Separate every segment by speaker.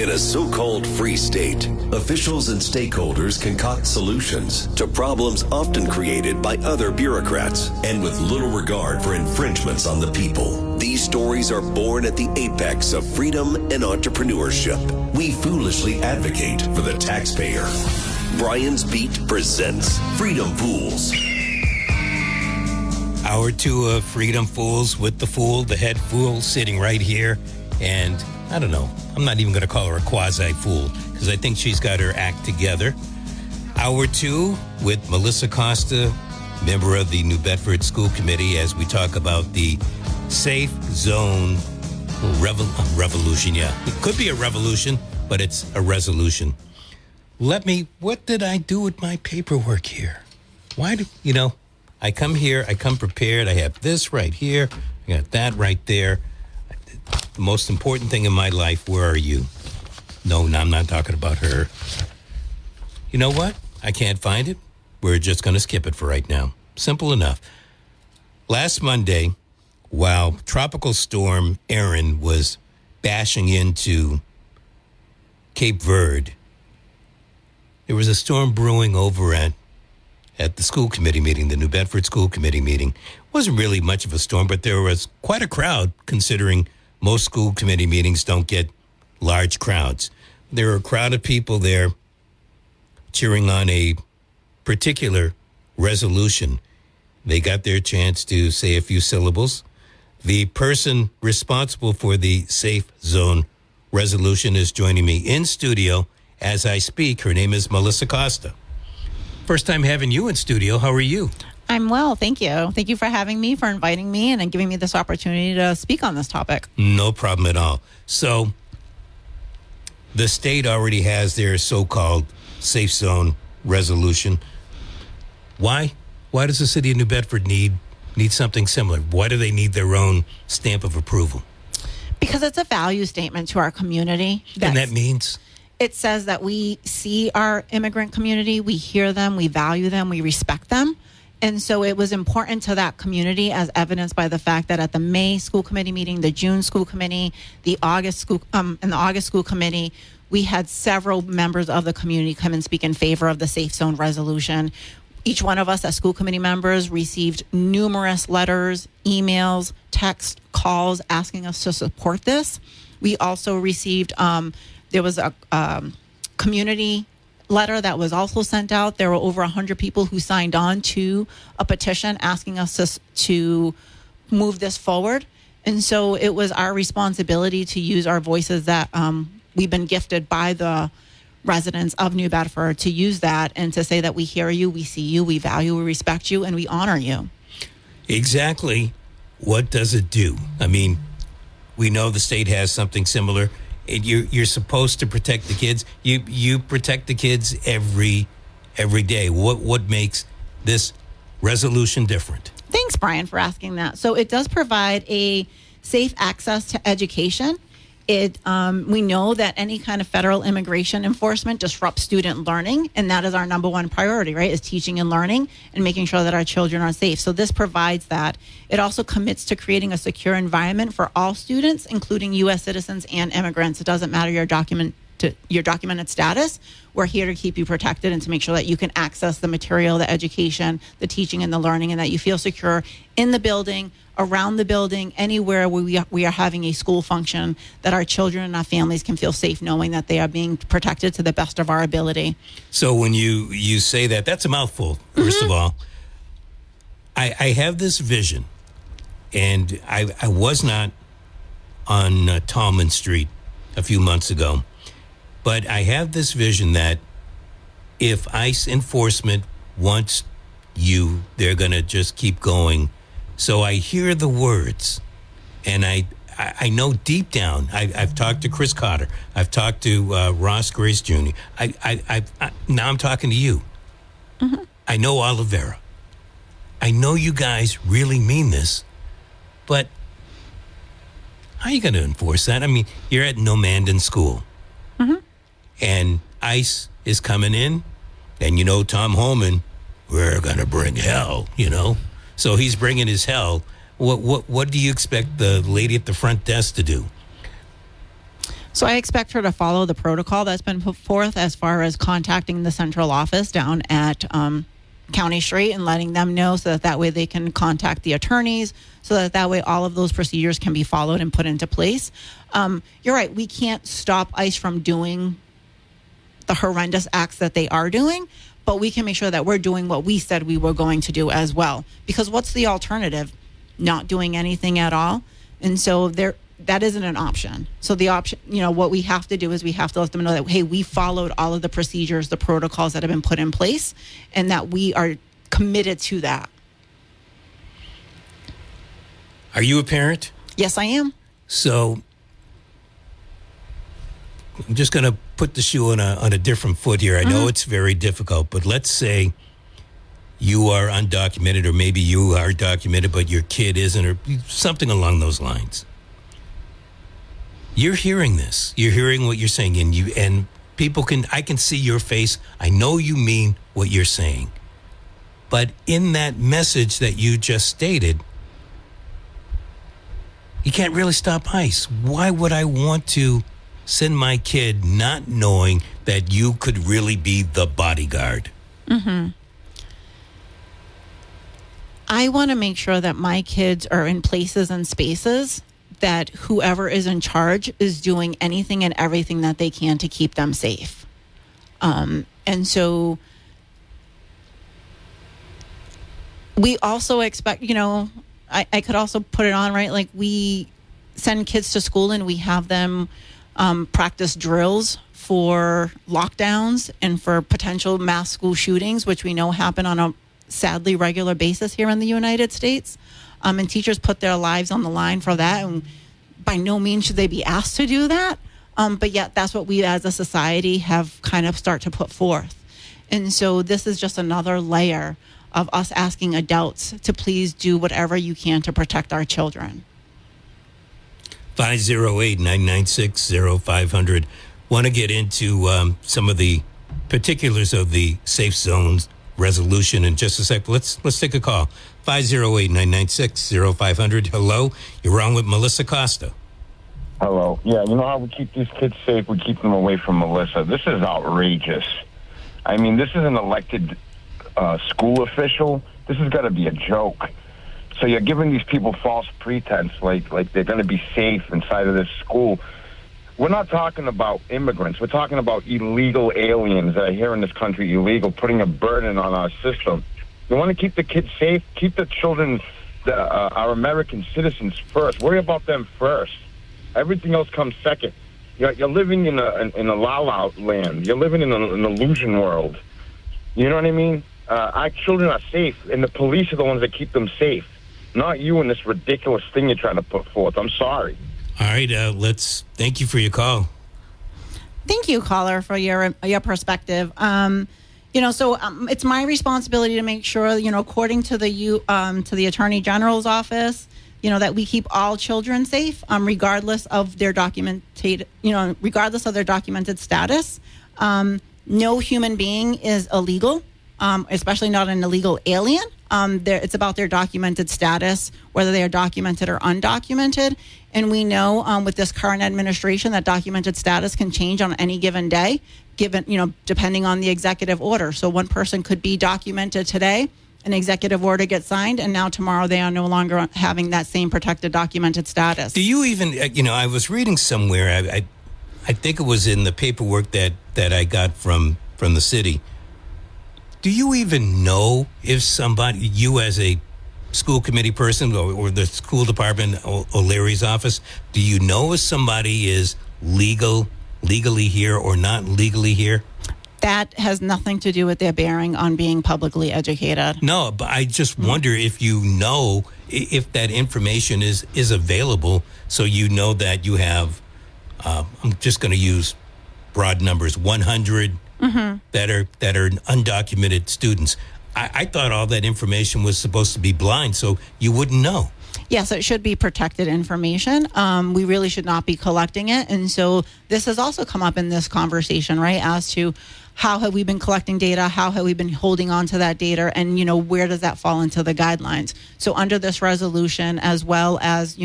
Speaker 1: In a so-called free state, officials and stakeholders concoct solutions to problems often created by other bureaucrats and with little regard for infringements on the people. These stories are born at the apex of freedom and entrepreneurship. We foolishly advocate for the taxpayer. Brian's Beat presents Freedom Fools.
Speaker 2: Hour 2 of Freedom Fools with the fool, the head fool, sitting right here. And I don't know, I'm not even going to call her a quasi-fool because I think she's got her act together. Hour 2 with Melissa Costa, member of the New Bedford School Committee, as we talk about the Safe Zone revolution. Yeah, it could be a revolution, but it's a resolution. What did I do with my paperwork here? I come here, I come prepared. I have this right here. I got that right there. The most important thing in my life, where are you? No, I'm not talking about her. You know what? I can't find it. We're just going to skip it for right now. Simple enough. Last Monday, while Tropical Storm Erin was bashing into Cape Verde, there was a storm brewing over at the school committee meeting, the New Bedford School Committee meeting. It wasn't really much of a storm, but there was quite a crowd, considering most school committee meetings don't get large crowds. There were a crowd of people there cheering on a particular resolution. They got their chance to say a few syllables. The person responsible for the Safe Zone resolution is joining me in studio as I speak. Her name is Melissa Costa. First time having you in studio. How are you?
Speaker 3: I'm well, thank you. Thank you for having me, for inviting me, and giving me this opportunity to speak on this topic.
Speaker 2: No problem at all. So, the state already has their so-called safe zone resolution. Why? Why does the city of New Bedford need something similar? Why do they need their own stamp of approval?
Speaker 3: Because it's a value statement to our community.
Speaker 2: And that means?
Speaker 3: It says that we see our immigrant community, we hear them, we value them, we respect them. And so it was important to that community, as evidenced by the fact that at the May school committee meeting, the June school committee, the August school committee, we had several members of the community come and speak in favor of the Safe Zone resolution. Each one of us as school committee members received numerous letters, emails, texts, calls asking us to support this. We also received, there was a community letter that was also sent out. There were over 100 people who signed on to a petition asking us to move this forward. And so it was our responsibility to use our voices that we've been gifted by the residents of New Bedford, to use that and to say that we hear you, we see you, we value, we respect you, and we honor you.
Speaker 2: Exactly. What does it do? I mean, we know the state has something similar. And you're supposed to protect the kids. You protect the kids every day. What makes this resolution different?
Speaker 3: Thanks, Brian, for asking that. So it does provide a safe access to education. We know that any kind of federal immigration enforcement disrupts student learning, and that is our number one priority, right, is teaching and learning and making sure that our children are safe. So this provides that. It also commits to creating a secure environment for all students, including U.S. citizens and immigrants. It doesn't matter your documented status. We're here to keep you protected and to make sure that you can access the material, the education, the teaching, and the learning, and that you feel secure in the building, around the building, anywhere where we are having a school function, that our children and our families can feel safe knowing that they are being protected to the best of our ability.
Speaker 2: So when you say that, that's a mouthful, first of all. I have this vision, and I was not on Tallman Street a few months ago, but I have this vision that if ICE enforcement wants you, they're going to just keep going. So I hear the words, and I know deep down, I've talked to Chris Cotter, I've talked to Ross Grace Jr., now I'm talking to you. Mm-hmm. I know Olivera. I know you guys really mean this, but how are you going to enforce that? I mean, you're at No Mandan School, mm-hmm. and ICE is coming in, and you know Tom Holman, we're going to bring hell, you know. So he's bringing his hell. What do you expect the lady at the front desk to do?
Speaker 3: So I expect her to follow the protocol that's been put forth as far as contacting the central office down at County Street and letting them know so that way they can contact the attorneys, so that way all of those procedures can be followed and put into place. You're right. We can't stop ICE from doing the horrendous acts that they are doing, but we can make sure that we're doing what we said we were going to do as well. Because what's the alternative? Not doing anything at all. And so that isn't an option. So the option, what we have to do is we have to let them know that, hey, we followed all of the procedures, the protocols that have been put in place, and that we are committed to that.
Speaker 2: Are you a parent?
Speaker 3: Yes, I am.
Speaker 2: So I'm just going to put the shoe on a different foot here. I know it's very difficult, but let's say you are undocumented, or maybe you are documented, but your kid isn't, or something along those lines. You're hearing this. You're hearing what you're saying, and people I can see your face. I know you mean what you're saying. But in that message that you just stated, you can't really stop ICE. Why would I want to send my kid not knowing that you could really be the bodyguard?
Speaker 3: Mm-hmm. I want to make sure that my kids are in places and spaces that whoever is in charge is doing anything and everything that they can to keep them safe. And so we also expect, I could also put it on, right? Like, we send kids to school and we have them practice drills for lockdowns and for potential mass school shootings, which we know happen on a sadly regular basis here in the United States. And teachers put their lives on the line for that. And by no means should they be asked to do that. But yet that's what we as a society have kind of start to put forth. And so this is just another layer of us asking adults to please do whatever you can to protect our children.
Speaker 2: 508-996-0500. Want to get into some of the particulars of the safe zones resolution in just a sec. Let's take a call. 508-996-0500. Hello, you're on with Melissa Costa.
Speaker 4: Hello. Yeah, you know how we keep these kids safe? We keep them away from Melissa. This is outrageous. I mean, this is an elected school official. This has got to be a joke. So you're giving these people false pretense, like they're going to be safe inside of this school. We're not talking about immigrants. We're talking about illegal aliens that are here in this country, illegal, putting a burden on our system. You want to keep the kids safe? Keep the children, our American citizens first. Worry about them first. Everything else comes second. You're living in a la-la land. You're living in an illusion world. You know what I mean? Our children are safe, and the police are the ones that keep them safe. Not you and this ridiculous thing you're trying to put forth. I'm sorry.
Speaker 2: All right, thank you for your call.
Speaker 3: Thank you, caller, for your perspective. It's my responsibility to make sure, according to the Attorney General's office, that we keep all children safe, regardless of their documented status. No human being is illegal, especially not an illegal alien. It's about their documented status, whether they are documented or undocumented. And we know with this current administration that documented status can change on any given day, depending on the executive order. So one person could be documented today, an executive order gets signed, and now tomorrow they are no longer having that same protected documented status.
Speaker 2: Do you even, I was reading somewhere, I think it was in the paperwork that I got from the city. Do you even know if somebody, you as a school committee person or the school department, O'Leary's office, do you know if somebody is legally here or not legally here?
Speaker 3: That has nothing to do with their bearing on being publicly educated.
Speaker 2: No, but I just wonder if you know if that information is available, so you know that you have, I'm just going to use broad numbers, 100 that are undocumented students. I thought all that information was supposed to be blind, so you wouldn't know.
Speaker 3: Yes, it should be protected information. We really should not be collecting it. And so this has also come up in this conversation, right, as to how have we been collecting data? How have we been holding on to that data? And, where does that fall into the guidelines? So under this resolution, as well as,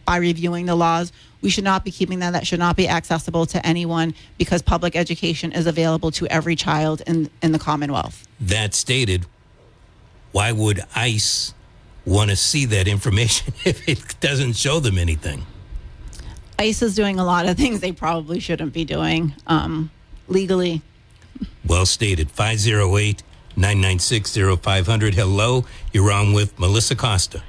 Speaker 3: by reviewing the laws. We should not be keeping that. That should not be accessible to anyone because public education is available to every child in the Commonwealth.
Speaker 2: That stated, why would ICE want to see that information if it doesn't show them anything?
Speaker 3: ICE is doing a lot of things they probably shouldn't be doing legally.
Speaker 2: Well stated. 508-996-0500. Hello, you're on with Melissa Costa.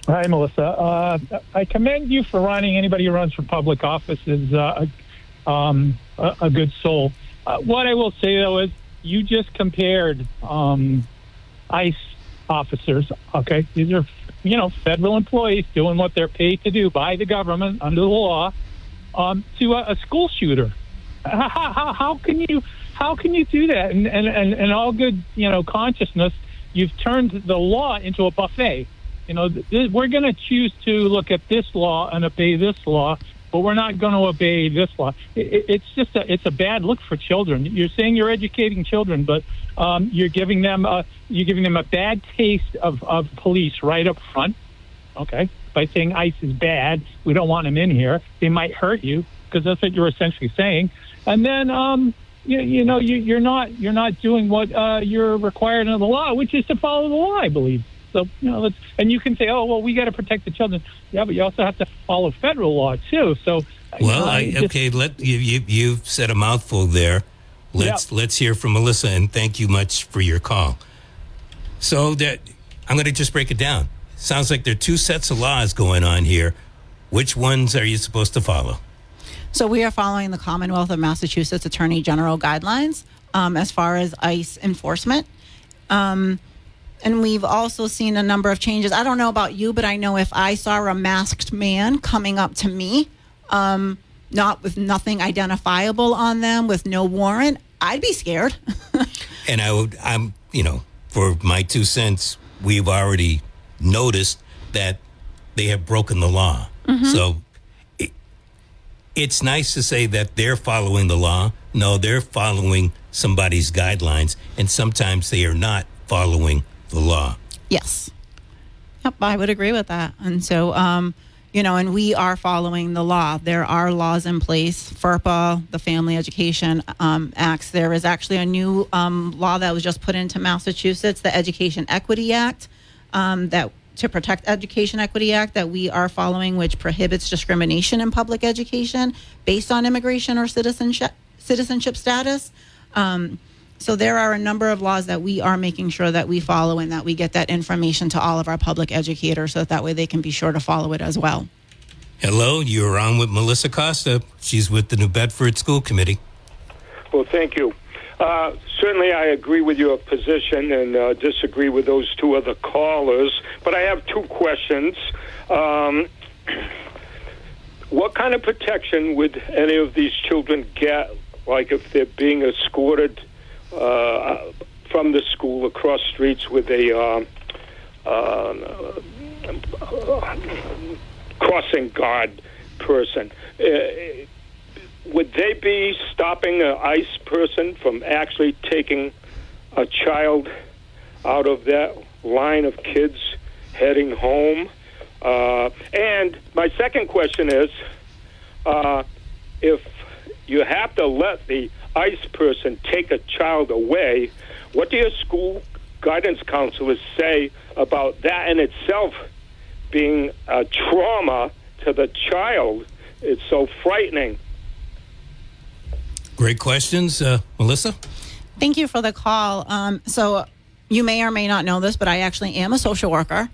Speaker 5: Hi, Melissa. I commend you for running. Anybody who runs for public office is a good soul. What I will say, though, is you just compared ICE officers, okay? These are, federal employees doing what they're paid to do by the government under the law to a school shooter. How can you do that? And all good, consciousness, you've turned the law into a buffet. We're going to choose to look at this law and obey this law, but we're not going to obey this law. It's a bad look for children. You're saying you're educating children, but you're giving them a bad taste of police right up front. Okay, by saying ICE is bad, we don't want them in here. They might hurt you because that's what you're essentially saying. And then you're not doing what you're required under the law, which is to follow the law, I believe. So, and you can say, oh, well, we got to protect the children. Yeah, but you also have to follow federal law, too. So,
Speaker 2: you've said a mouthful there. Let's hear from Melissa, and thank you much for your call. So I'm going to just break it down. Sounds like there are two sets of laws going on here. Which ones are you supposed to follow?
Speaker 3: So we are following the Commonwealth of Massachusetts Attorney General guidelines as far as ICE enforcement. And we've also seen a number of changes. I don't know about you, but I know if I saw a masked man coming up to me, not with nothing identifiable on them, with no warrant, I'd be scared.
Speaker 2: And for my 2 cents, we've already noticed that they have broken the law. Mm-hmm. So it's nice to say that they're following the law. No, they're following somebody's guidelines, and sometimes they are not following the law.
Speaker 3: Yes. Yep, I would agree with that. And so, and we are following the law. There are laws in place. FERPA, the Family Education Acts. There is actually a new law that was just put into Massachusetts, the Education Equity Act, to protect Education Equity Act that we are following, which prohibits discrimination in public education based on immigration or citizenship status. So there are a number of laws that we are making sure that we follow and that we get that information to all of our public educators so that way they can be sure to follow it as well.
Speaker 2: Hello, you're on with Melissa Costa. She's with the New Bedford School Committee.
Speaker 6: Well, thank you. Certainly I agree with your position and disagree with those two other callers, but I have two questions. What kind of protection would any of these children get, like if they're being escorted from the school across streets with a crossing guard person? Would they be stopping an ICE person from actually taking a child out of that line of kids heading home? And my second question is, if you have to let the ICE person take a child away, what do your school guidance counselors say about that in itself being a trauma to the child? It's so frightening.
Speaker 2: Great questions. Melissa?
Speaker 3: Thank you for the call. So you may or may not know this, but I actually am a social worker.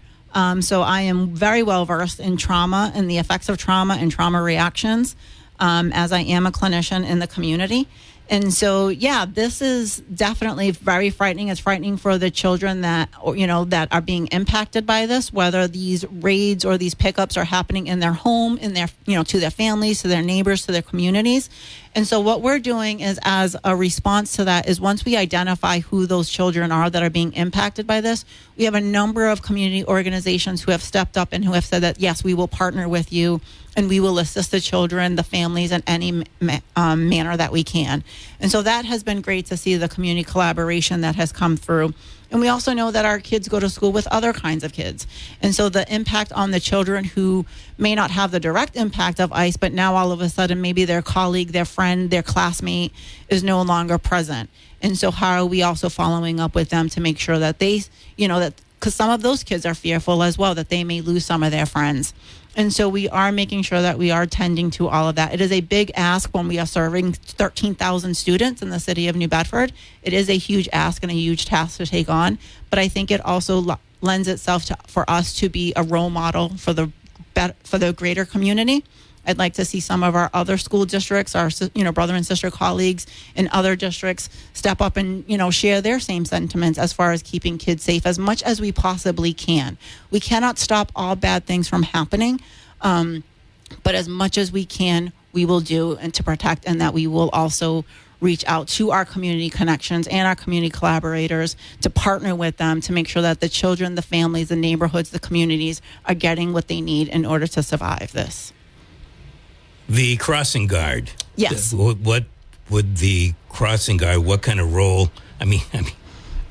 Speaker 3: So I am very well versed in trauma and the effects of trauma and trauma reactions, as I am a clinician in the community. And so, yeah, this is definitely very frightening. It's frightening for the children that are being impacted by this, whether these raids or these pickups are happening in their home, in their, to their families, to their neighbors, to their communities. And so what we're doing is, as a response to that, is once we identify who those children are that are being impacted by this, we have a number of community organizations who have stepped up and who have said that, yes, we will partner with you and we will assist the children, the families in any manner that we can. And so that has been great to see, the community collaboration that has come through. And we also know that our kids go to school with other kinds of kids. And so the impact on the children who may not have the direct impact of ICE, but now all of a sudden maybe their colleague, their friend, their classmate is no longer present. And so how are we also following up with them to make sure that they, that because some of those kids are fearful as well that they may lose some of their friends. And so we are making sure that we are tending to all of that. It is a big ask when we are serving 13,000 students in the city of New Bedford. It is a huge ask and a huge task to take on. But I think it also lends itself for us to be a role model for the greater community. I'd like to see some of our other school districts, our brother and sister colleagues in other districts step up and share their same sentiments as far as keeping kids safe as much as we possibly can. We cannot stop all bad things from happening, but as much as we can, we will do and to protect, and that we will also reach out to our community connections and our community collaborators to partner with them to make sure that the children, the families, the neighborhoods, the communities are getting what they need in order to survive this.
Speaker 2: The crossing guard.
Speaker 3: Yes.
Speaker 2: What would the crossing guard, what kind of role? I mean,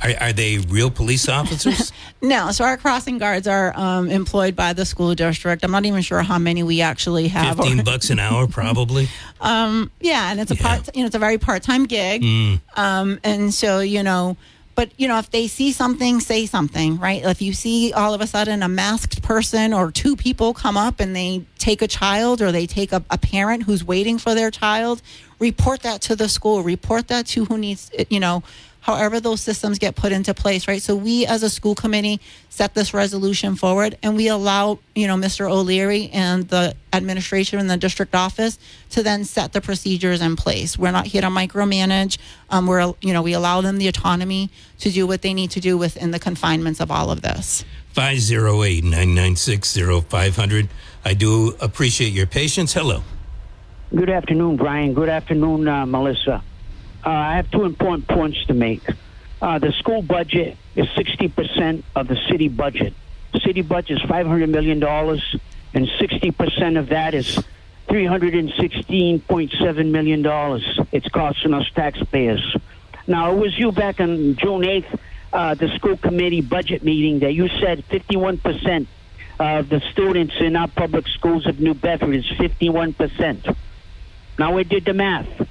Speaker 2: are they real police officers?
Speaker 3: No. So our crossing guards are employed by the school district. I'm not even sure how many we actually have.
Speaker 2: $15 an hour, probably.
Speaker 3: Yeah, and it's it's a very part-time gig. And so, but, if they see something, say something, right? If you see all of a sudden a masked person or two people come up and they take a child or they take a parent who's waiting for their child, report that to the school, report that to who needs, however those systems get put into place, right? So we as a school committee set this resolution forward, and we allow, Mr. O'Leary and the administration in the district office to then set the procedures in place. We're not here to micromanage. We allow them the autonomy to do what they need to do within the confinements of all of this.
Speaker 2: 508-996-0500. I do appreciate your patience. Hello.
Speaker 7: Good afternoon, Brian. Good afternoon, Melissa. I have two important points to make. The school budget is 60% of the city budget. The city budget is $500 million, and 60% of that is $316.7 million. It's costing us taxpayers. Now, it was you back on June 8th, the school committee budget meeting, that you said 51% of the students in our public schools of New Bedford is 51%. Now, we did the math.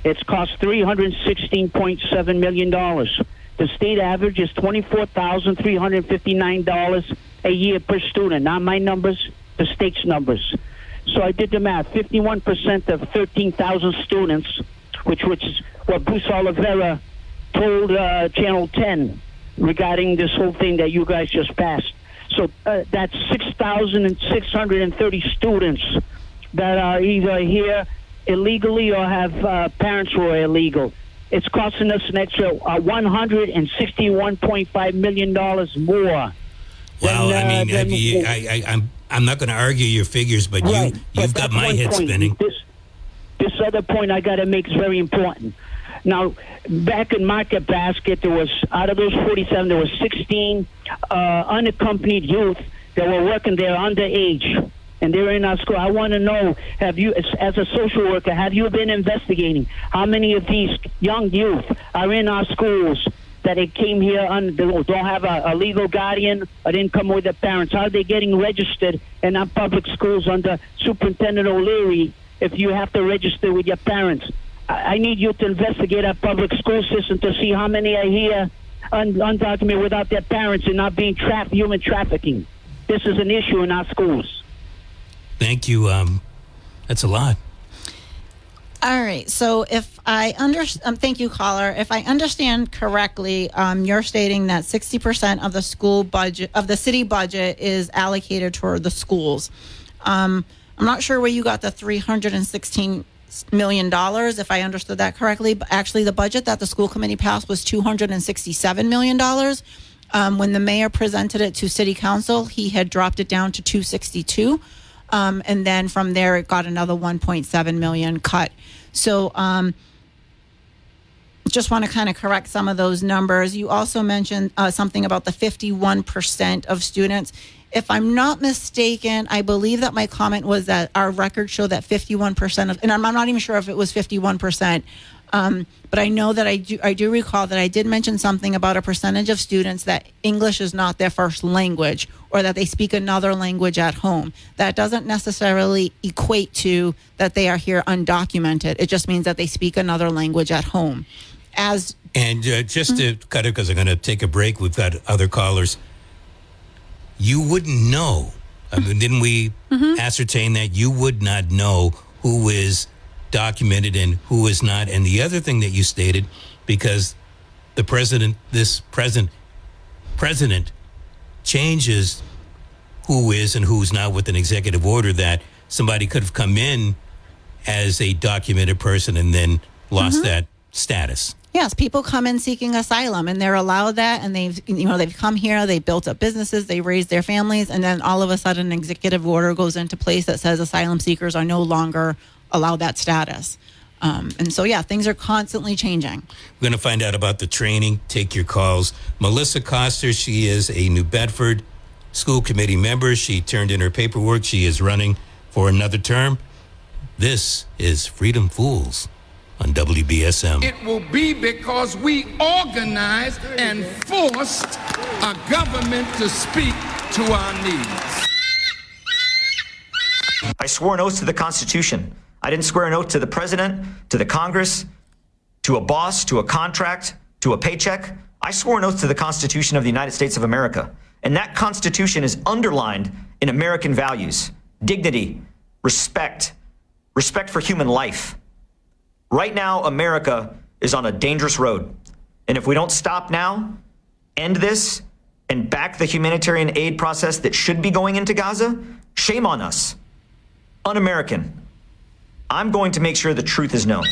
Speaker 7: It's cost $316.7 million. The state average is $24,359 a year per student. Not my numbers, the state's numbers. So I did the math. 51% of 13,000 students, which is what Bruce Oliveira told Channel 10 regarding this whole thing that you guys just passed. So that's 6,630 students that are either here illegally or have parents who are illegal. It's costing us an extra $161.5 million more.
Speaker 2: Wow, I'm not going to argue your figures, but
Speaker 7: right,
Speaker 2: you've got my head spinning.
Speaker 7: This other point I got to make is very important. Now, back in Market Basket, there was, out of those 47, there was 16 unaccompanied youth that were working there underage. And they're in our school. I want to know, have you, as a social worker, have you been investigating how many of these young youth are in our schools that they came here, don't have a legal guardian or didn't come with their parents? How are they getting registered in our public schools under Superintendent O'Leary if you have to register with your parents? I need you to investigate our public school system to see how many are here undocumented without their parents and not being human trafficking. This is an issue in our schools.
Speaker 2: Thank you. That's a lot.
Speaker 3: All right. So if I understand, thank you, caller. If I understand correctly, you're stating that 60% of the school budget, of the city budget, is allocated toward the schools. I'm not sure where you got the $316 million, if I understood that correctly. But actually, the budget that the school committee passed was $267 million. When the mayor presented it to city council, he had dropped it down to $262. And then from there, it got another 1.7 million cut. So just want to kind of correct some of those numbers. You also mentioned something about the 51% of students. If I'm not mistaken, I believe that my comment was that our records show that 51% of, and I'm not even sure if it was 51%, but I know that I do recall that I did mention something about a percentage of students that English is not their first language, or that they speak another language at home. That doesn't necessarily equate to that they are here undocumented. It just means that they speak another language at home.
Speaker 2: Just to cut it, because I'm going to take a break, we've got other callers. You wouldn't know. I mean, didn't we ascertain that you would not know who is documented and who is not? And the other thing that you stated, because the president changes who is and who's not with an executive order, that somebody could have come in as a documented person and then lost that status.
Speaker 3: Yes, people come in seeking asylum, and they're allowed that, and they've come here, they built up businesses, they raised their families, and then all of a sudden an executive order goes into place that says asylum seekers are no longer allowed that status. And so, things are constantly changing.
Speaker 2: We're going to find out about the training. Take your calls. Melissa Coster, she is a New Bedford school committee member. She turned in her paperwork. She is running for another term. This is Freedom Fools on WBSM.
Speaker 8: It will be because we organized and forced a government to speak to our needs.
Speaker 9: I swore an oath to the Constitution. I didn't swear an oath to the president, to the Congress, to a boss, to a contract, to a paycheck. I swore an oath to the Constitution of the United States of America. And that Constitution is underlined in American values: dignity, respect for human life. Right now, America is on a dangerous road. And if we don't stop now, end this, and back the humanitarian aid process that should be going into Gaza, shame on us. Un-American. I'm going to make sure the truth is known.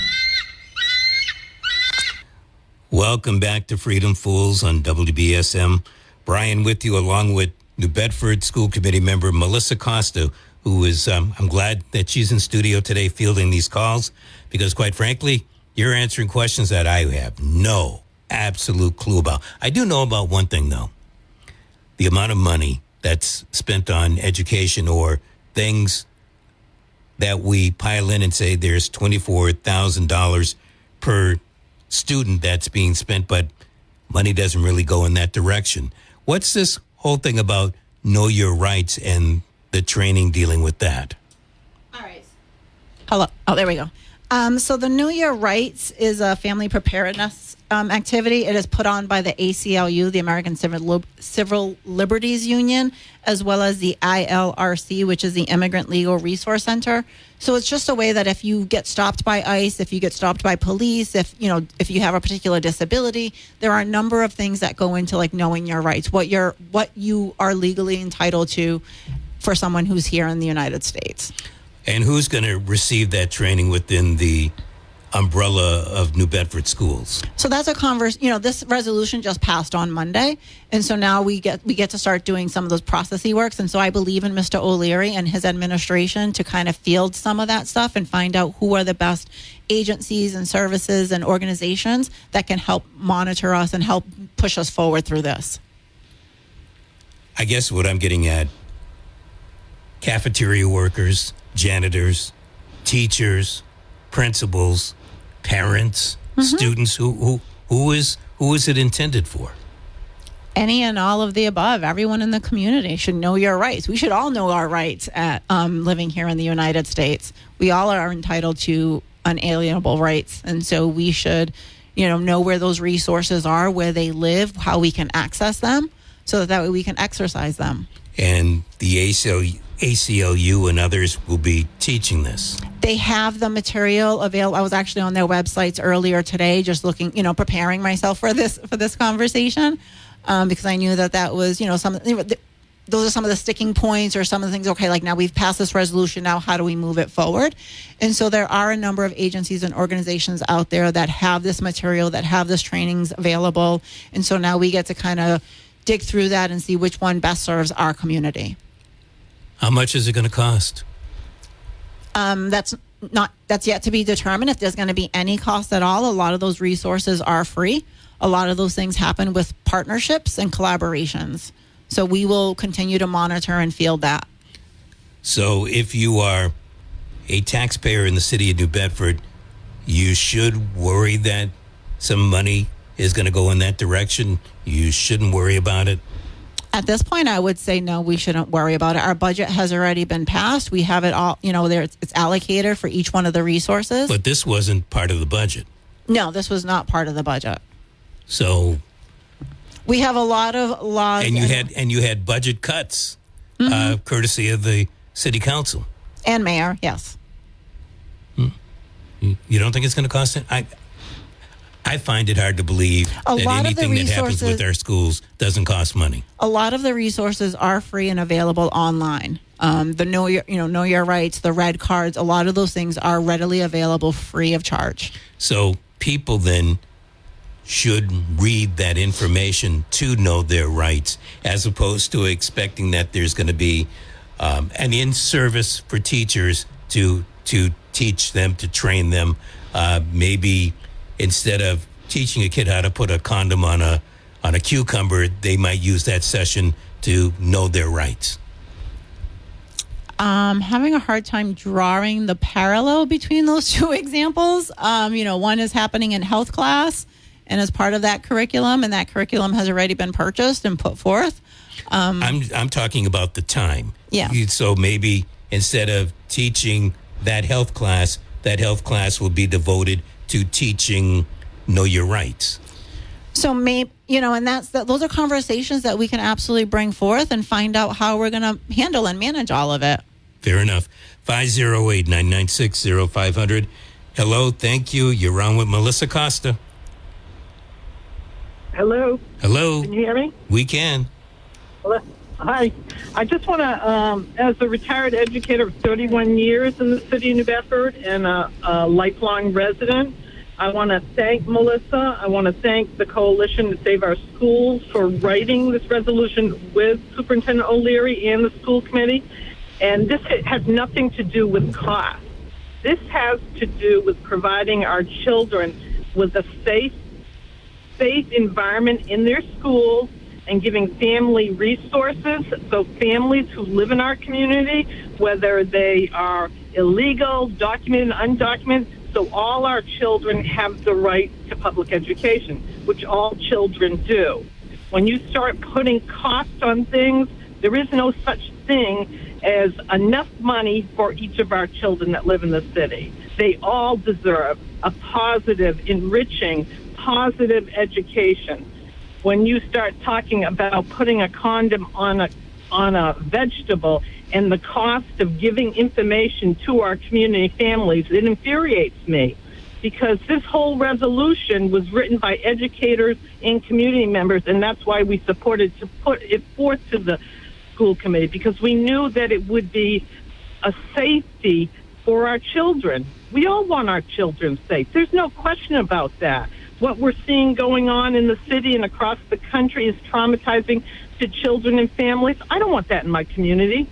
Speaker 2: Welcome back to Freedom Fools on WBSM. Brian with you, along with New Bedford School Committee member Melissa Costa, who is, I'm glad that she's in studio today fielding these calls, because quite frankly, you're answering questions that I have no absolute clue about. I do know about one thing, though. The amount of money that's spent on education, or things that we pile in and say there's $24,000 per student that's being spent, but money doesn't really go in that direction. What's this whole thing about know your rights and the training dealing with that?
Speaker 3: All right. Hello. Oh, there we go. So the Know Your Rights is a family preparedness activity. It is put on by the ACLU, the American Civil Liberties Union, as well as the ILRC, which is the Immigrant Legal Resource Center. So it's just a way that if you get stopped by ICE, if you get stopped by police, if you have a particular disability, there are a number of things that go into like knowing your rights, what you are legally entitled to for someone who's here in the United States.
Speaker 2: And who's going to receive that training within the umbrella of New Bedford schools?
Speaker 3: So that's a this resolution just passed on Monday. And so now we get to start doing some of those processy works. And so I believe in Mr. O'Leary and his administration to kind of field some of that stuff and find out who are the best agencies and services and organizations that can help monitor us and help push us forward through this.
Speaker 2: I guess what I'm getting at, cafeteria workers, janitors, teachers, principals, parents, students, who is it intended for?
Speaker 3: Any and all of the above. Everyone in the community should know your rights. We should all know our rights at living here in the United States. We all are entitled to unalienable rights, and so we should, know where those resources are, where they live, how we can access them, so that way we can exercise them. And
Speaker 2: the ACLU and others will be teaching this.
Speaker 3: They have the material available. I was actually on their websites earlier today, just looking, preparing myself for this conversation, because I knew that was, those are some of the sticking points or some of the things. Okay, like now we've passed this resolution. Now how do we move it forward? And so there are a number of agencies and organizations out there that have this material, that have this trainings available. And so now we get to kind of dig through that and see which one best serves our community.
Speaker 2: How much is it going to cost?
Speaker 3: That's yet to be determined if there's going to be any cost at all. A lot of those resources are free. A lot of those things happen with partnerships and collaborations. So we will continue to monitor and field that.
Speaker 2: So if you are a taxpayer in the city of New Bedford, you should worry that some money is going to go in that direction. You shouldn't worry about it.
Speaker 3: At this point, I would say no, we shouldn't worry about it. Our budget has already been passed. We have it all, it's allocated for each one of the resources.
Speaker 2: But this wasn't part of the budget.
Speaker 3: No, this was not part of the budget.
Speaker 2: So
Speaker 3: we have a lot of laws.
Speaker 2: And you had budget cuts, courtesy of the city council.
Speaker 3: And mayor, yes.
Speaker 2: You don't think it's going to cost it? I find it hard to believe that anything that happens with our schools doesn't cost money.
Speaker 3: A lot of the resources are free and available online. The Know Your Rights, the red cards, a lot of those things are readily available free of charge.
Speaker 2: So people then should read that information to know their rights, as opposed to expecting that there's going to be an in-service for teachers to teach them, to train them. Maybe instead of teaching a kid how to put a condom on a cucumber, they might use that session to know their rights.
Speaker 3: Having a hard time drawing the parallel between those two examples. One is happening in health class and as part of that curriculum, and that curriculum has already been purchased and put forth.
Speaker 2: I'm talking about the time.
Speaker 3: Yeah.
Speaker 2: So maybe instead of teaching that health class will be devoted to teaching Know Your Rights.
Speaker 3: So maybe, and those are conversations that we can absolutely bring forth and find out how we're going to handle and manage all of it.
Speaker 2: Fair enough. 508-996-0500. Hello, thank you. You're on with Melissa Costa.
Speaker 10: Hello.
Speaker 2: Hello.
Speaker 10: Can you hear me?
Speaker 2: We can.
Speaker 10: Hello. Hi. I just want to, as a retired educator of 31 years in the city of New Bedford and a lifelong resident, I want to thank Melissa. I want to thank the Coalition to Save Our Schools for writing this resolution with Superintendent O'Leary and the school committee. And this has nothing to do with cost. This has to do with providing our children with a safe environment in their schools and giving family resources, so families who live in our community, whether they are illegal, documented, undocumented, so all our children have the right to public education, which all children do. When you start putting cost on things, there is no such thing as enough money for each of our children that live in the city. They all deserve a positive, enriching, positive education. When you start talking about putting a condom on a vegetable and the cost of giving information to our community families, it infuriates me, because this whole resolution was written by educators and community members, and that's why we supported to put it forth to the school committee, because we knew that it would be a safety for our children. We all want our children safe. There's no question about that. What we're seeing going on in the city and across the country is traumatizing to children and families. I don't want that in my community.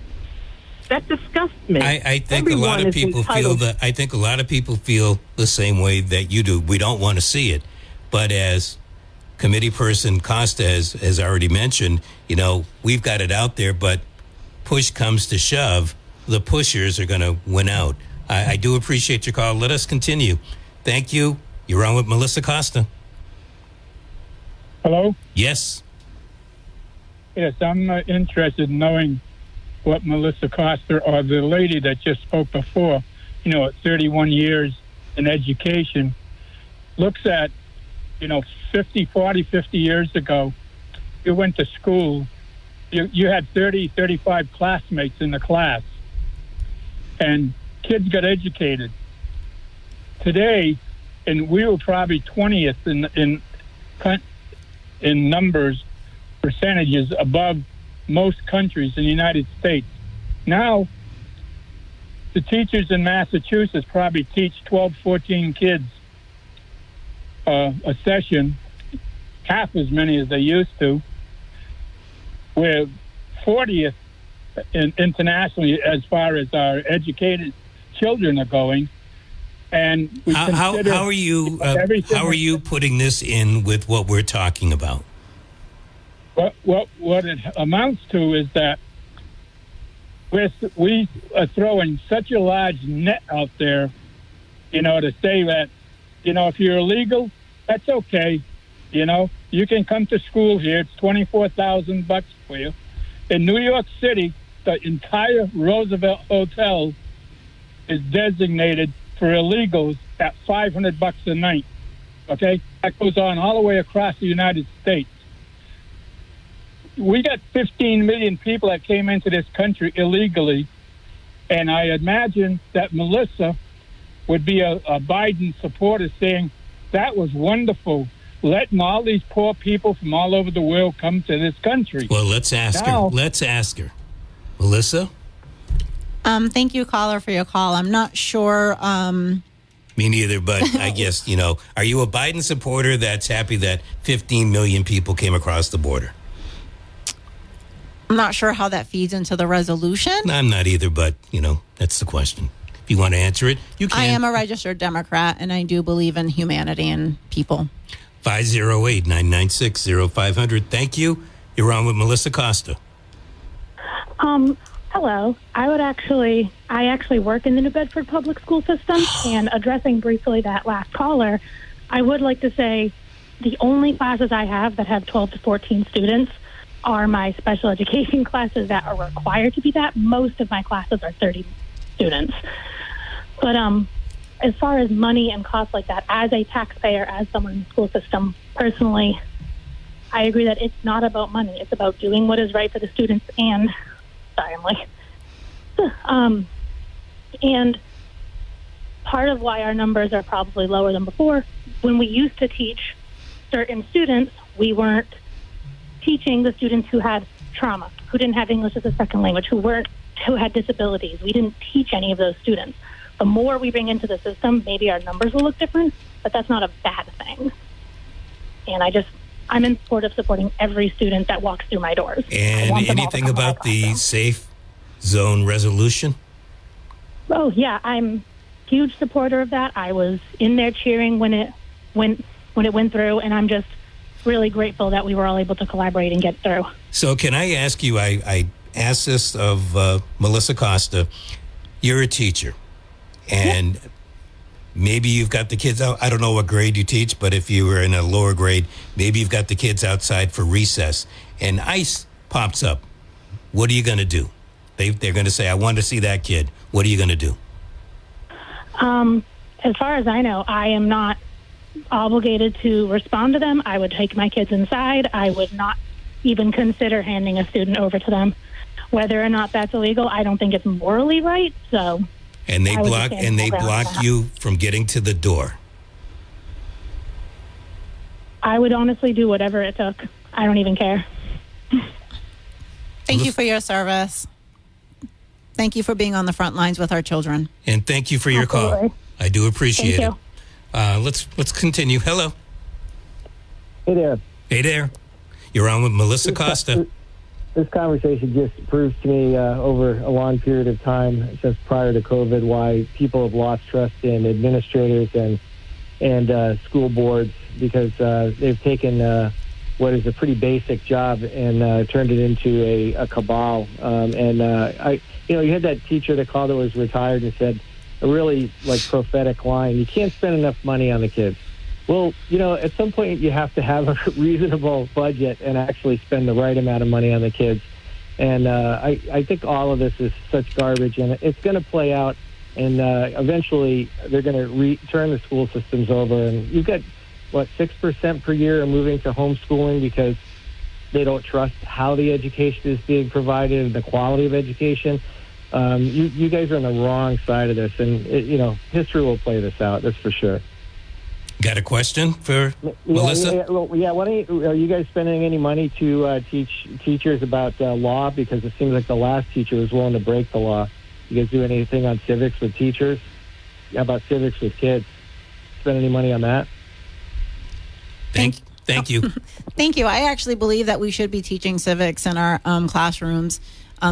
Speaker 10: That disgusts me.
Speaker 2: I think a lot of people feel that. I think a lot of people feel the same way that you do. We don't want to see it, but as committee person Costa has already mentioned, we've got it out there, but push comes to shove, the pushers are going to win out. I do appreciate your call. Let us continue. Thank you. You're on with Melissa Costa.
Speaker 5: Hello?
Speaker 2: Yes.
Speaker 5: Yes, I'm interested in knowing what Melissa Costa, or the lady that just spoke before, at 31 years in education, looks at, 50 years ago, you went to school, you had 30, 35 classmates in the class, and kids got educated. Today, and we were probably 20th in numbers, percentages above most countries in the United States. Now, the teachers in Massachusetts probably teach 12, 14 kids a session, half as many as they used to. We're 40th internationally as far as our educated children are going. And
Speaker 2: how are you putting this in with what we're talking about?
Speaker 5: what it amounts to is that we are throwing such a large net out there, to say that, if you're illegal, that's okay. You can come to school here. It's $24,000 for you. In New York City, the entire Roosevelt Hotel is designated for illegals at $500 a night. Okay? That goes on all the way across the United States. We got 15 million people that came into this country illegally, and I imagine that Melissa would be a Biden supporter saying, that was wonderful, letting all these poor people from all over the world come to this country.
Speaker 2: Well, let's ask her. Melissa?
Speaker 3: Thank you, caller, for your call. I'm not sure.
Speaker 2: Me neither, but I guess, are you a Biden supporter that's happy that 15 million people came across the border?
Speaker 3: I'm not sure how that feeds into the resolution.
Speaker 2: I'm not either, but, that's the question. If you want to answer it, you can.
Speaker 3: I am a registered Democrat, and I do believe in humanity and people.
Speaker 2: 508-996-0500. Thank you. You're on with Melissa Costa.
Speaker 11: Hello. I actually work in the New Bedford public school system, and addressing briefly that last caller, I would like to say the only classes I have that have 12 to 14 students are my special education classes that are required to be that. Most of my classes are 30 students. But as far as money and costs like that, as a taxpayer, as someone in the school system, personally, I agree that it's not about money. It's about doing what is right for the students and, and part of why our numbers are probably lower than before, when we used to teach certain students, we weren't teaching the students who had trauma, who didn't have English as a second language, who had disabilities. We didn't teach any of those students. The more we bring into the system, maybe our numbers will look different, but that's not a bad thing. And I'm in support of supporting every student that walks through my doors.
Speaker 2: And anything about the safe zone resolution?
Speaker 11: Oh, yeah, I'm a huge supporter of that. I was in there cheering when it went through, and I'm just really grateful that we were all able to collaborate and get through.
Speaker 2: So can I ask you, I asked this of Melissa Costa, you're a teacher, and maybe you've got the kids out. I don't know what grade you teach, but if you were in a lower grade, maybe you've got the kids outside for recess, and ICE pops up. What are you going to do? They're going to say, I want to see that kid. What are you going to do?
Speaker 11: As far as I know, I am not obligated to respond to them. I would take my kids inside. I would not even consider handing a student over to them. Whether or not that's illegal, I don't think it's morally right. So,
Speaker 2: and they block you from getting to the door.
Speaker 11: I would honestly do whatever it took. I don't even care.
Speaker 3: Thank you for your service. Thank you for being on the front lines with our children.
Speaker 2: And thank you for your call. I do appreciate it. Let's continue. Hello.
Speaker 12: Hey there.
Speaker 2: Hey there. You're on with Melissa Costa.
Speaker 12: This conversation just proves to me over a long period of time, since prior to COVID, why people have lost trust in administrators and school boards, because they've taken what is a pretty basic job and turned it into a cabal. You had that teacher that called that was retired and said a really prophetic line: "You can't spend enough money on the kids." Well, at some point you have to have a reasonable budget and actually spend the right amount of money on the kids. And I think all of this is such garbage, and it's going to play out. And eventually they're going to turn the school systems over. And you've got, 6% per year are moving to homeschooling because they don't trust how the education is being provided and the quality of education. You guys are on the wrong side of this, and history will play this out. That's for sure.
Speaker 2: Got a question for Melissa?
Speaker 12: Are you guys spending any money to teach teachers about law? Because it seems like the last teacher was willing to break the law. You guys do anything on civics with teachers? How about civics with kids? Spend any money on that?
Speaker 2: Thank you.
Speaker 3: Thank you. I actually believe that we should be teaching civics in our classrooms,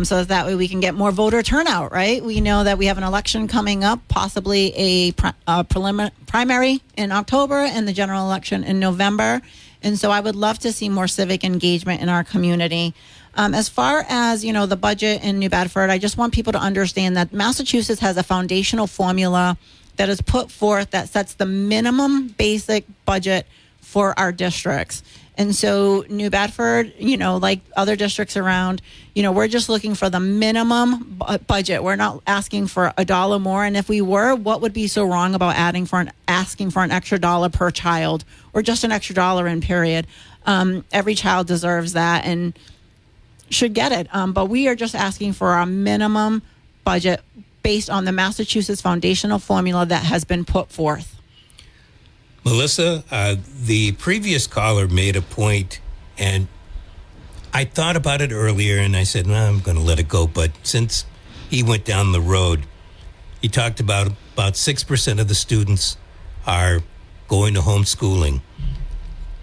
Speaker 3: so that way we can get more voter turnout, right? We know that we have an election coming up, possibly a primary in October and the general election in November. And so I would love to see more civic engagement in our community. As far as, the budget in New Bedford, I just want people to understand that Massachusetts has a foundational formula that is put forth that sets the minimum basic budget for our districts. And so New Bedford, like other districts around, we're just looking for the minimum budget. We're not asking for $1 more. And if we were, what would be so wrong about asking for an extra $1 per child, or just an extra $1 in period? Every child deserves that and should get it. But we are just asking for our minimum budget based on the Massachusetts foundational formula that has been put forth.
Speaker 2: Melissa, the previous caller made a point, and I thought about it earlier, and I said, I'm going to let it go. But since he went down the road, he talked about 6% of the students are going to homeschooling.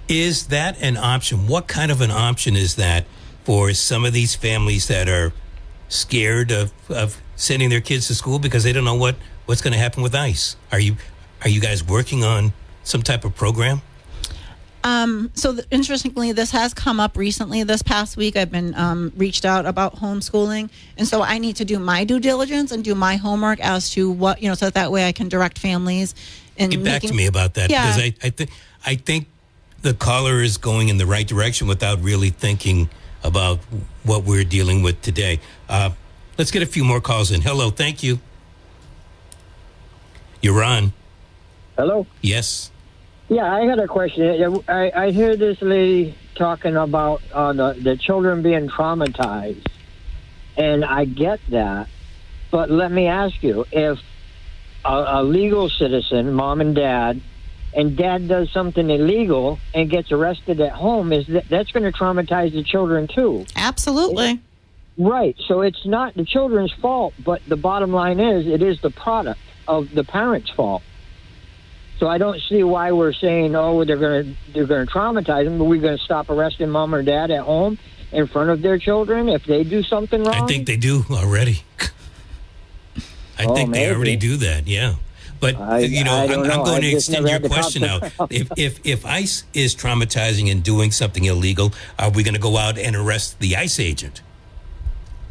Speaker 2: Is that an option? What kind of an option is that for some of these families that are scared of sending their kids to school because they don't know what's going to happen with ICE? Are you guys working on some type of program?
Speaker 3: Interestingly, this has come up recently. This past week, I've been reached out about homeschooling. And so I need to do my due diligence and do my homework as to what, so that way I can direct families. And
Speaker 2: get back to me about that.
Speaker 3: Yeah.
Speaker 2: Because I think the caller is going in the right direction without really thinking about what we're dealing with today. Let's get a few more calls in. Hello, thank you. You're on.
Speaker 13: Hello?
Speaker 2: Yes.
Speaker 13: Yeah, I had a question. I hear this lady talking about the children being traumatized, and I get that. But let me ask you, if a legal citizen, mom and dad does something illegal and gets arrested at home, that's going to traumatize the children too?
Speaker 3: Absolutely.
Speaker 13: Right. So it's not the children's fault, but the bottom line is it is the product of the parents' fault. So I don't see why we're saying, they're going to traumatize them, but we're going to stop arresting mom or dad at home in front of their children if they do something wrong.
Speaker 2: I think they do already. I think they already do that. Yeah. But I'm going to extend your question out. If ICE is traumatizing and doing something illegal, are we going to go out and arrest the ICE agent?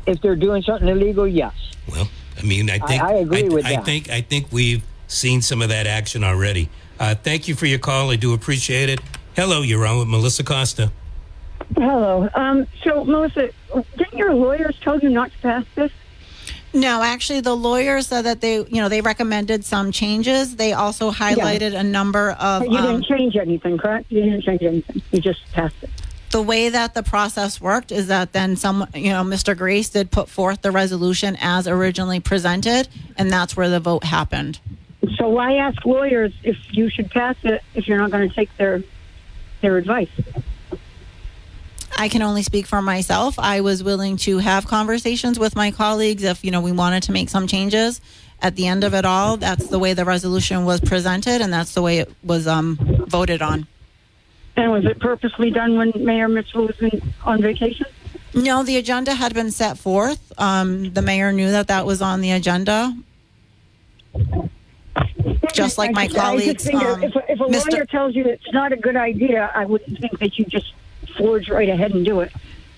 Speaker 13: If they're doing something illegal, yes.
Speaker 2: Well, I mean, I agree with that. I think we've seen some of that action already. Thank you for your call. I do appreciate it. Hello, you're on with Melissa Costa.
Speaker 14: Hello. So, Melissa, didn't your lawyers tell you not to pass this?
Speaker 3: No, actually, the lawyers said that they recommended some changes. They also highlighted a number of.
Speaker 14: But you didn't change anything, correct? You didn't change anything. You just passed it.
Speaker 3: The way that the process worked is that then Mr. Grace did put forth the resolution as originally presented, and that's where the vote happened.
Speaker 14: So why ask lawyers if you should pass it if you're not going to take their advice?
Speaker 3: I can only speak for myself. I was willing to have conversations with my colleagues if, we wanted to make some changes. At the end of it all, that's the way the resolution was presented, and that's the way it was voted on.
Speaker 14: And was it purposely done when Mayor Mitchell was on vacation?
Speaker 3: No, the agenda had been set forth. The mayor knew that was on the agenda. Just like my colleagues.
Speaker 14: If a lawyer tells you it's not a good idea, I wouldn't think that you just forge right ahead and do it.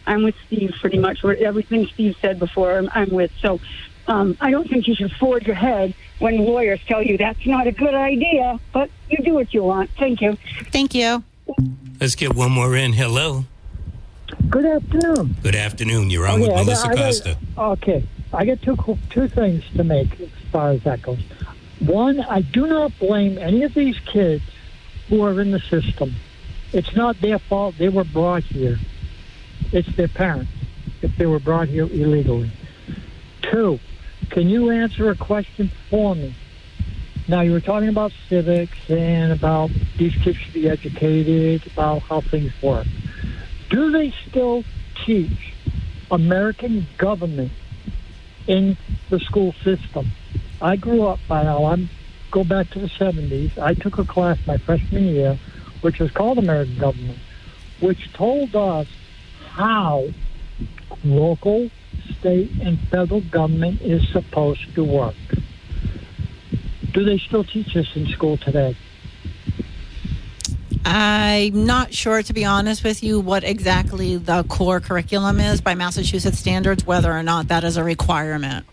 Speaker 14: I'm with Steve pretty much. Everything Steve said before, I'm with. So I don't think you should forge ahead when lawyers tell you that's not a good idea, but you do what you want. Thank you.
Speaker 3: Thank you.
Speaker 2: Let's get one more in. Hello.
Speaker 15: Good afternoon.
Speaker 2: Good afternoon. You're on with Melissa Costa.
Speaker 15: I got two things to make as far as that goes. One, I do not blame any of these kids who are in the system. It's not their fault they were brought here. It's their parents if they were brought here illegally. Two, can you answer a question for me? Now, you were talking about civics and about these kids should be educated, about how things work. Do they still teach American government in the school system? I grew up go back to the 70s. I took a class my freshman year, which was called American Government, which told us how local, state, and federal government is supposed to work. Do they still teach this in school today?
Speaker 3: I'm not sure, to be honest with you, what exactly the core curriculum is by Massachusetts standards, whether or not that is a requirement.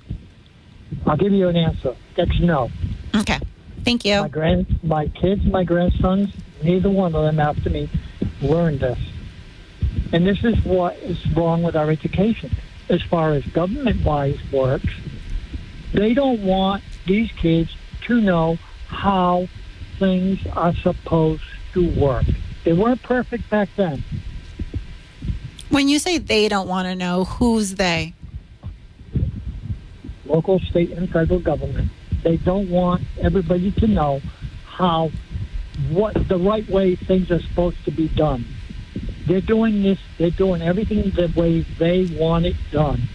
Speaker 15: I'll give you an answer. That's no.
Speaker 3: Okay. Thank you.
Speaker 15: My kids, my grandsons, neither one of them after me learned this. And this is what is wrong with our education. As far as government-wise works, they don't want these kids to know how things are supposed to work. They weren't perfect back then.
Speaker 3: When you say they don't want to know, who's they?
Speaker 15: Local, state, and federal government. They don't want everybody to know what the right way things are supposed to be done. They're doing this, they're doing everything the way they want it done.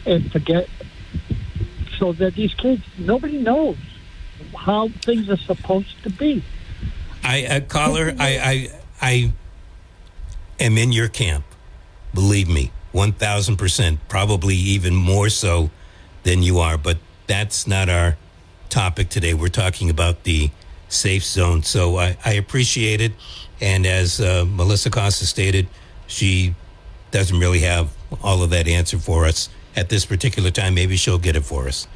Speaker 15: And so that these kids, nobody knows how things are supposed to be.
Speaker 2: Caller, I am in your camp. Believe me, 1,000%, probably even more so than you are. But that's not our topic today. We're talking about the safe zone. So I appreciate it. And as Melissa Costa stated, she doesn't really have all of that answer for us at this particular time. Maybe she'll get it for us.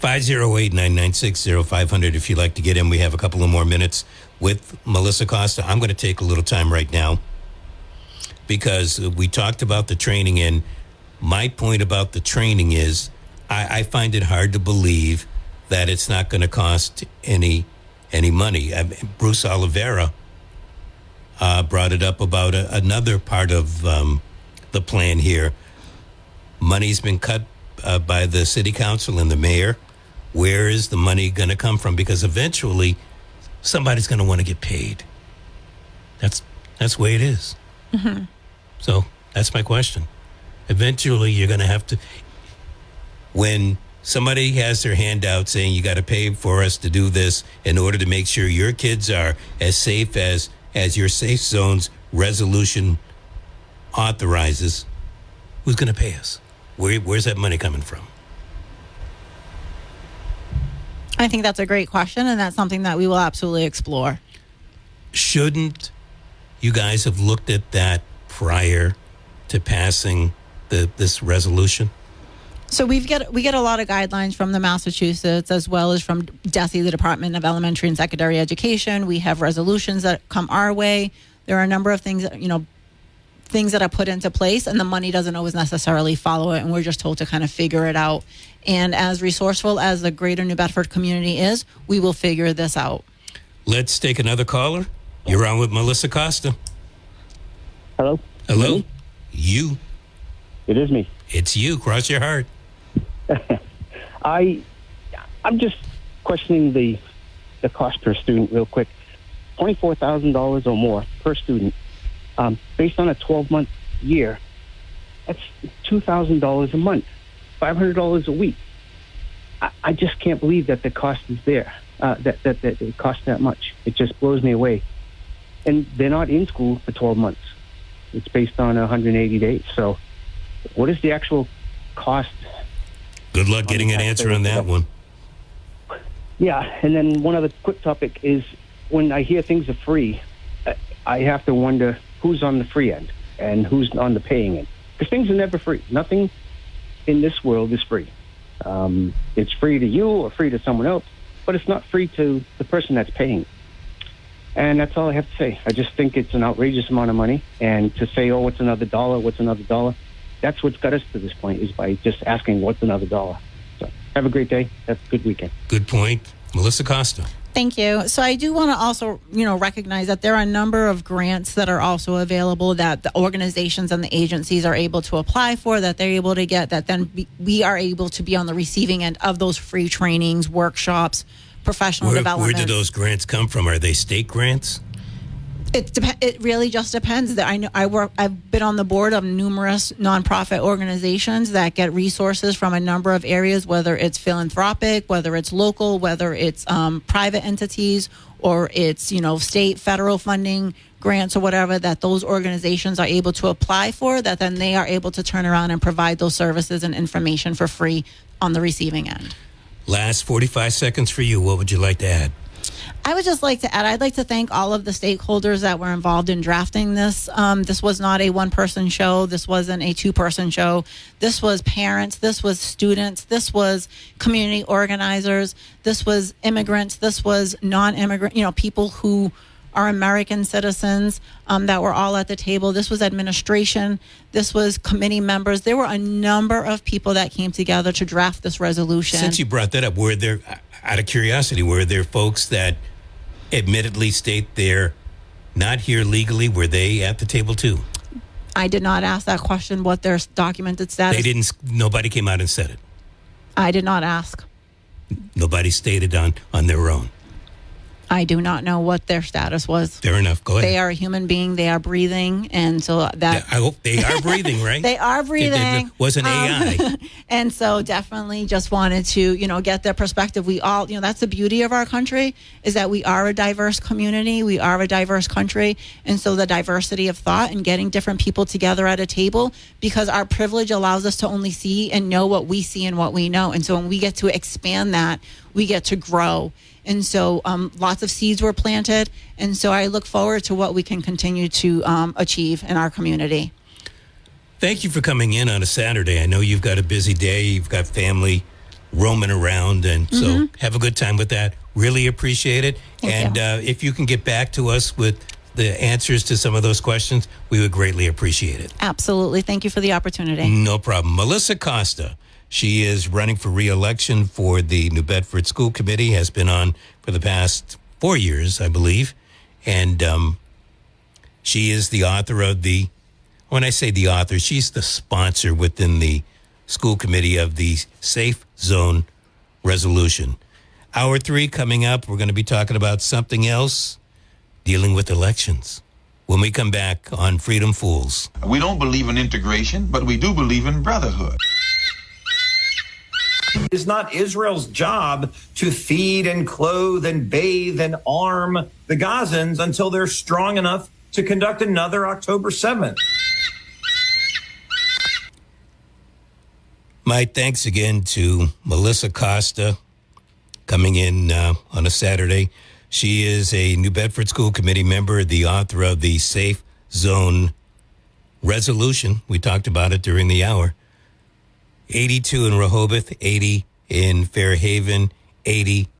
Speaker 2: 508-996-0500 if you'd like to get in. We have a couple of more minutes with Melissa Costa. I'm going to take a little time right now because we talked about the training, and my point about the training is I find it hard to believe that it's not going to cost any money. Bruce Oliveira brought it up about another part of the plan here. Money's been cut by the city council and the mayor. Where is the money going to come from? Because eventually somebody's going to want to get paid. That's the way it is. Mm-hmm. So that's my question. Eventually you're going to have to, when somebody has their hand out saying you got to pay for us to do this in order to make sure your kids are as safe as your safe zones resolution authorizes, who's going to pay us? Where's that money coming from?
Speaker 3: I think that's a great question, and that's something that we will absolutely explore.
Speaker 2: Shouldn't you guys have looked at that prior to passing this resolution?
Speaker 3: So we get a lot of guidelines from the Massachusetts as well as from DESE, the Department of Elementary and Secondary Education. We have resolutions that come our way. There are a number of things that are put into place, and the money doesn't always necessarily follow it, and we're just told to kind of figure it out. And as resourceful as the greater New Bedford community is, we will figure this out.
Speaker 2: Let's take another caller. You're on with Melissa Costa.
Speaker 16: Hello?
Speaker 2: Hello? You.
Speaker 16: It is me.
Speaker 2: It's you. Cross your heart.
Speaker 16: I'm just questioning the cost per student real quick. $24,000 or more per student. Based on a 12-month year, that's $2,000 a month, $500 a week. I just can't believe that the cost is there, that it costs that much. It just blows me away. And they're not in school for 12 months. It's based on 180 days. So what is the actual cost?
Speaker 2: Good luck getting an answer on that one.
Speaker 16: Yeah, and then one other quick topic is when I hear things are free, I have to wonder who's on the free end and who's on the paying end. Because things are never free. Nothing in this world is free. It's free to you or free to someone else, but it's not free to the person that's paying. And that's all I have to say. I just think it's an outrageous amount of money. And to say, oh, what's another dollar, that's what's got us to this point, is by just asking what's another dollar. So have a great day. Have a good weekend.
Speaker 2: Good point. Melissa Costa.
Speaker 3: Thank you. So I do want to also, recognize that there are a number of grants that are also available that the organizations and the agencies are able to apply for, that they're able to get, that then we are able to be on the receiving end of those free trainings, workshops, professional development.
Speaker 2: Where do those grants come from? Are they state grants?
Speaker 3: It really just depends. That I've been on the board of numerous nonprofit organizations that get resources from a number of areas, whether it's philanthropic, whether it's local, whether it's private entities, or it's state, federal funding, grants, or whatever that those organizations are able to apply for. That then they are able to turn around and provide those services and information for free on the receiving end.
Speaker 2: Last 45 seconds for you. What would you like to add?
Speaker 3: I would just like to add, I'd like to thank all of the stakeholders that were involved in drafting this. This was not a one-person show. This wasn't a two-person show. This was parents. This was students. This was community organizers. This was immigrants. This was non-immigrant, people who are American citizens that were all at the table. This was administration. This was committee members. There were a number of people that came together to draft this resolution.
Speaker 2: Since you brought that up, were there, out of curiosity, were there folks that admittedly state they're not here legally? Were they at the table too?
Speaker 3: I did not ask that question, what their documented status.
Speaker 2: Nobody came out and said it.
Speaker 3: I did not ask.
Speaker 2: Nobody stated on their own.
Speaker 3: I do not know what their status was.
Speaker 2: Fair enough. Go ahead.
Speaker 3: They are a human being. They are breathing. And so that...
Speaker 2: Yeah, I hope they are breathing, right?
Speaker 3: They are breathing.
Speaker 2: It wasn't AI.
Speaker 3: And so definitely just wanted to, get their perspective. We all, that's the beauty of our country, is that we are a diverse community. We are a diverse country. And so the diversity of thought and getting different people together at a table, because our privilege allows us to only see and know what we see and what we know. And so when we get to expand that, we get to grow. And so lots of seeds were planted. And so I look forward to what we can continue to achieve in our community.
Speaker 2: Thank you for coming in on a Saturday. I know you've got a busy day. You've got family roaming around. And so have a good time with that. Really appreciate it.
Speaker 3: Thank you.
Speaker 2: If you can get back to us with the answers to some of those questions, we would greatly appreciate it.
Speaker 3: Absolutely. Thank you for the opportunity.
Speaker 2: No problem. Melissa Costa. She is running for re-election for the New Bedford School Committee, has been on for the past 4 years, I believe. And she is the author of when I say the author, she's the sponsor within the school committee of the Safe Zone Resolution. Hour 3 coming up, we're going to be talking about something else, dealing with elections. When we come back on Freedom Fools.
Speaker 17: We don't believe in integration, but we do believe in brotherhood.
Speaker 18: It is not Israel's job to feed and clothe and bathe and arm the Gazans until they're strong enough to conduct another October 7th.
Speaker 2: My thanks again to Melissa Costa coming in on a Saturday. She is a New Bedford School Committee member, the author of the Safe Zone Resolution. We talked about it during the hour. 82 in Rehoboth, 80 in Fairhaven, 80